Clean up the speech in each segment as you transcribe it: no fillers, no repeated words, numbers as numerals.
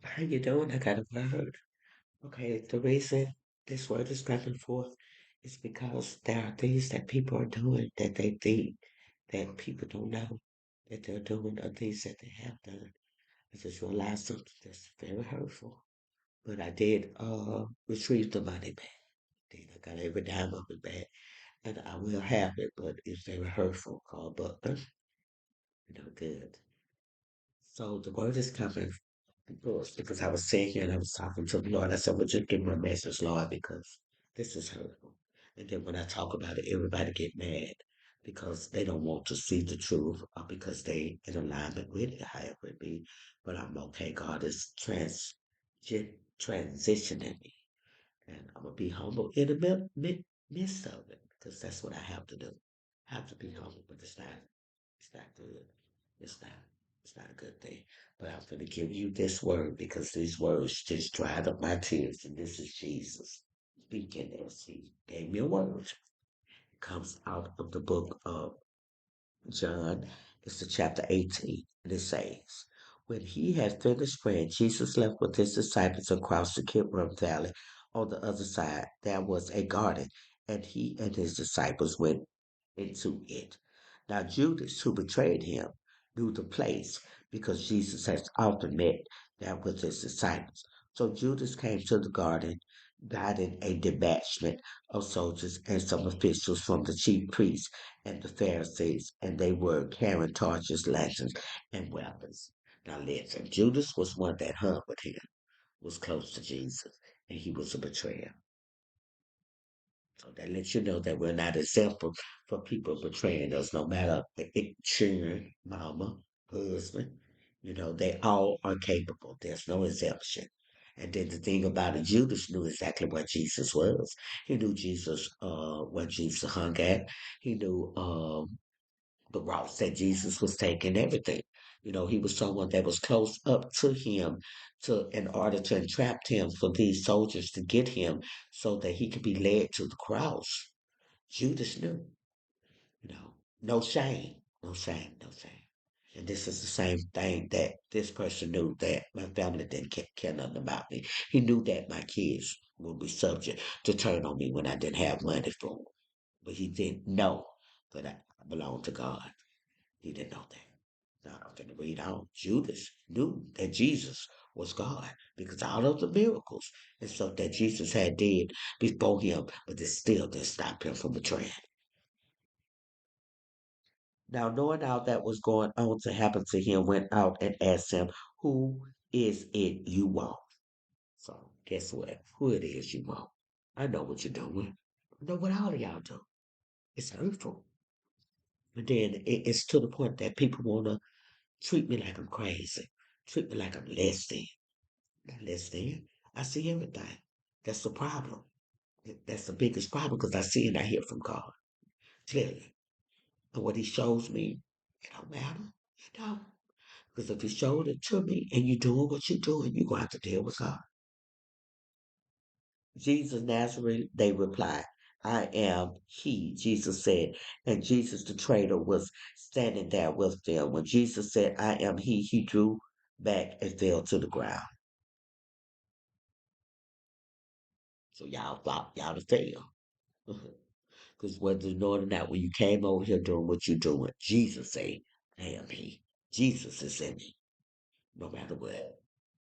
How you doing? I got a word. Okay, the reason this word is coming forth is because there are things that people are doing that they think that people don't know that they're doing or things that they have done. I just realized something that's very hurtful. But I did retrieve the money back. Then I got every dime of it back. And I will have it, but it's very hurtful called Butler. Good. So the word is coming because I was sitting here and I was talking to the Lord. I said, well, just give me a message, Lord, because this is hurtful. And then when I talk about it, everybody get mad because they don't want to see the truth or because they in alignment with it, however it be. But I'm okay. God is transitioning me. And I'm going to be humble in the midst of it because that's what I have to do. I have to be humble, but it's not good. It's not. It's not a good thing. But I'm going to give you this word because these words just dried up my tears. And this is Jesus speaking as he gave me a word. It comes out of the book of John. It's the chapter 18. And it says, when he had finished praying, Jesus left with his disciples and crossed the Kidron Valley. On the other side, there was a garden, and he and his disciples went into it. Now Judas, who betrayed him, knew the place because Jesus had often met there with his disciples. So Judas came to the garden, guiding a detachment of soldiers and some officials from the chief priests and the Pharisees, and they were carrying torches, lanterns, and weapons. Now listen, Judas was one that hung with him, was close to Jesus, and he was a betrayer. So that lets you know that we're not exempt for people betraying us, no matter children, mama, husband. They all are capable. There's no exemption. And then the thing about it, Judas knew exactly where Jesus was. He knew Jesus, where Jesus hung at. He knew the routes that Jesus was taking, everything. He was someone that was close up to him in order to entrap him for these soldiers to get him so that he could be led to the cross. Judas knew, no shame, no shame, no shame. And this is the same thing that this person knew that my family didn't care nothing about me. He knew that my kids would be subject to turn on me when I didn't have money for them. But he didn't know that I belonged to God. He didn't know that. Now I'm going to read on. Judas knew that Jesus was God because all of the miracles and stuff that Jesus had did before him, but it still didn't stop him from betraying. Now, knowing all that was going on to happen to him, went out and asked him, who is it you want? So, guess what? Who it is you want? I know what you're doing. I know what all of y'all do. It's hurtful. But then it's to the point that people want to treat me like I'm crazy, treat me like I'm less than. Not less than. I see everything. That's the problem. That's the biggest problem because I see and I hear from God clearly. And what He shows me, it don't matter. It don't. Because if He showed it to me and you're doing what you're doing, you're going to have to deal with God. Jesus Nazareth, they replied, I am He, Jesus said. And Jesus the traitor was standing there with them. When Jesus said, I am He drew back and fell to the ground. So y'all thought y'all to fail. Because whether you know it or not, when you came over here doing what you're doing, Jesus said, I am He. Jesus is in me, no matter what.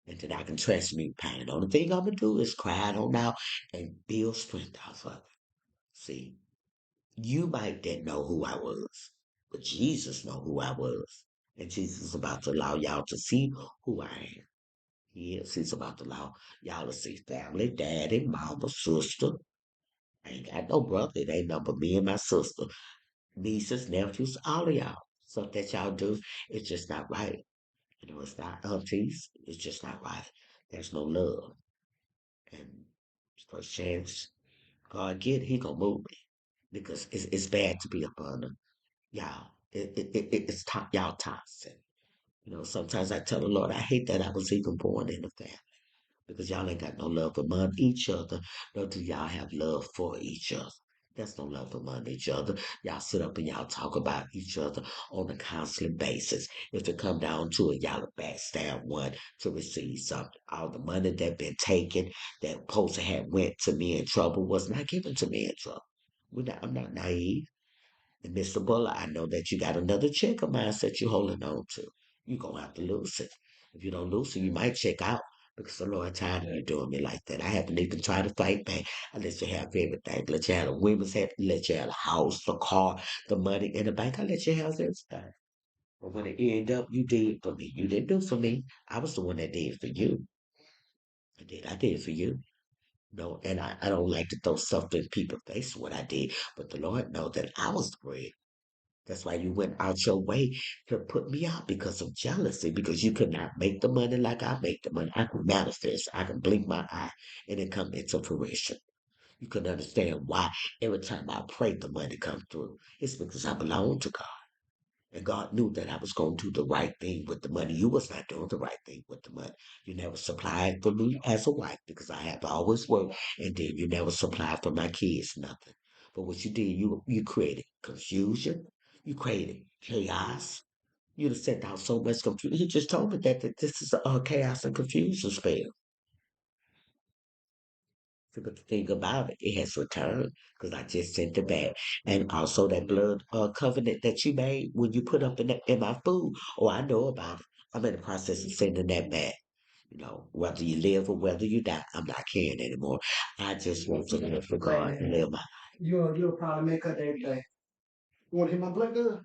And then I can trust me pain. The only thing I'm gonna do is cry it on out and build strength off of it. See, you might didn't know who I was, but Jesus know who I was. And Jesus is about to allow y'all to see who I am. He is. He's about to allow y'all to see family, daddy, mama, sister. I ain't got no brother. It ain't nothing but me and my sister, nieces, nephews, all of y'all. Stuff that y'all do, it's just not right. It's not aunties. It's just not right. There's no love. And first chance God get, He gonna move me because it's bad to be up under y'all. Y'all toxic. Sometimes I tell the Lord I hate that I was even born in the family because y'all ain't got no love among each other, nor do y'all have love for each other. That's no love among each other. Y'all sit up and y'all talk about each other on a constant basis. If it come down to it, y'all backstab one to receive something. All the money that been taken that supposed to have went to me in trouble was not given to me in trouble. I'm not naive. And Mr. Buller, I know that you got another check of mine that you're holding on to. You're gonna have to lose it. If you don't lose it, you might check out because the Lord tired of you doing me like that. I haven't even tried to fight back. I let you have everything. Let you have the women's head, let you have the house, the car, the money in the bank. I let you have everything. But when it ended up, you did for me. You didn't do for me. I was the one that did for you. I did for you. No, and I don't like to throw stuff in people's face what I did, but the Lord know that I was the bread. That's why you went out your way to put me out because of jealousy, because you could not make the money like I make the money. I can manifest, I can blink my eye and it come into fruition. You can understand why every time I pray the money come through. It's because I belong to God. And God knew that I was going to do the right thing with the money. You was not doing the right thing with the money. You never supplied for me as a wife because I have to always work, and then you never supplied for my kids nothing. But what you did, you created confusion, you created chaos. You have sent out so much confusion. He just told me that this is a chaos and confusion spell. So, but the thing about it, it has returned because I just sent it back. And also that blood covenant that you made when you put up in my food. Oh, I know about it. I'm in the process of sending that back. Whether you live or whether you die, I'm not caring anymore. I just want to live for God and live my life. You'll probably make up every day. You want to hit my blood good?